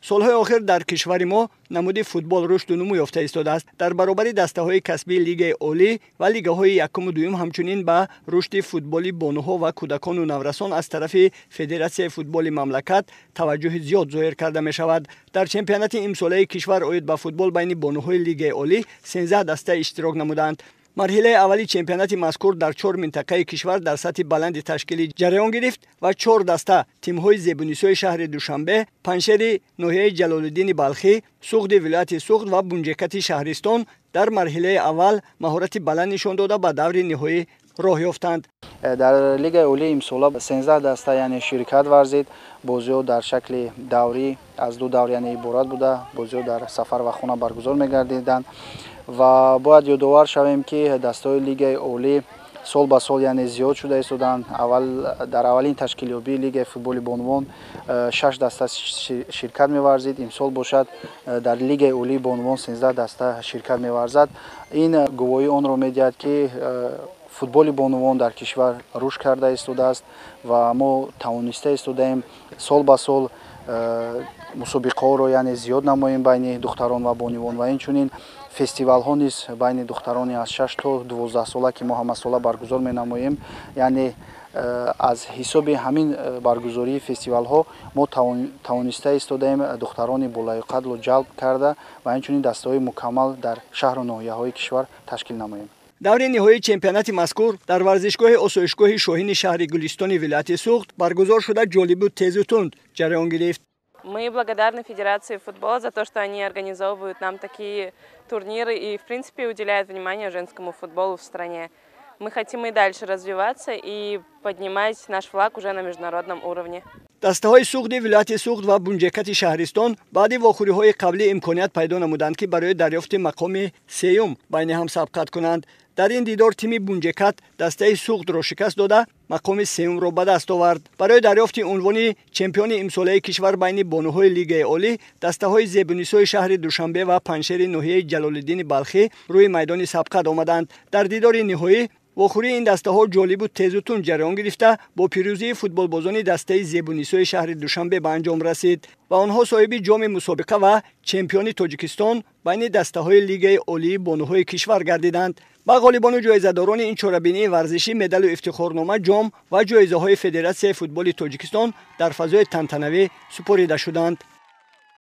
سالهای آخر در کشور ما نمود فوتبال رشد و نمو یافته ایستاده است. در برابر دسته‌های کسبی لیگ عالی و لیگ‌های یکم و دوم همچنین به رشد فوتبال بانوها و کودکان و نورسان از طرف فدراسیون فوتبال مملکت توجه زیاد ظاهر کرده می شود. در چمپیونات امساله کشور اوید به فوتبال بین بانوهای لیگ عالی 13 دسته اشتراک نمودند. مرحله اولی چمپیونات مذکور در 4 منطقه کشور در سطح بلند تشکیلی جریان گرفت و 4 دسته تیم‌های زیبونیسوی شهر دوشنبه، پنشیر ناحیه جلال‌الدین بلخی، سوخت ولایت سوخت و بونجکت شهرستان در مرحله اول مهارت بلند نشان داده به دور نهایی راه یافتند. در لیگ عالی امسال 13 دسته یعنی شرکت ورزید. بازی‌ها در شکل دوری از دو دور یعنی عبارت بوده. بازی‌ها در سفر و خانه برگزار می‌گردیدند و باید یادآور شویم که دسته‌های لیگ عالی سال به سال یعنی زیاد شده ایستادند. در اولین تشکیلیابی لیگ فوتبال بانوان 6 دسته شرکت می‌ورزید. امسال باشد در لیگ عالی بانوان 13 دسته شرکت می‌ورزد. این گواهی آن را می‌دهد که فوتبال بانوان در کشور رشد کرده ایستاده است و ما توانسته ایستادیم سال به سال مسابقه رو یعنی زیاد نماییم بین دختران و بانوان و اینچنین فستیوال ها نیز بین دختران از 6 تا 12 ساله که ما همه ساله برگزار می نماییم. یعنی از حساب همین برگزاری فستیوال ها ما توانسته ایستادیم دختران بالای قد رو جلب کرده و اینچنین دسته های مکمل در شهر و ناحیه های کشور تشکیل نماییم. دور نهایی چمپیونات مذکور در ورزشگاه آسایشگاه شاهین شهر گلستان ولایت سوخت برگزار شده جالب و تیز و تند جریان گرفت. Мы благодарны Федерации футбола за то, что они организовывают нам такие турниры и, в принципе, уделяют внимание женскому футболу в стране. Мы хотим и дальше развиваться и поднимать наш флаг уже на международном уровне. دسته‌های سوخت ولایت سوخت و بونجکت شهرستان بعد واخوری‌های قبلی امکانیت پیدا نمودند که برای دریافت مقام سوم بین هم سبقت کنند. در این دیدار تیم بونجکت دسته سوخت را شکست داده مقام سوم را به دست آورد. برای دریافت عنوان چمپیون امساله کشور بین بانوهای لیگ عالی دسته‌های زیبونیسوی شهر دوشنبه و پنشیر ناحیه جلال‌الدین بلخی روی میدان سبقت آمدند. در دیدار نهایی واخوری این دسته ها جالب و تیز و تند جریان گرفته با پیروزی فوتبال بازان دسته زیبونیسوی شهر دوشنبه به انجام رسید و آنها صاحب جام مسابقه و چمپیون تاجیکستان بین دسته های لیگ عالی بانوهای کشور گردیدند. با غالبان و جایزه‌داران این چهاربینی ورزشی مدال و افتخارنامه، جام و جایزه های فدراسیون فوتبال تاجیکستان در فضای تنتنوی سپرده شدند.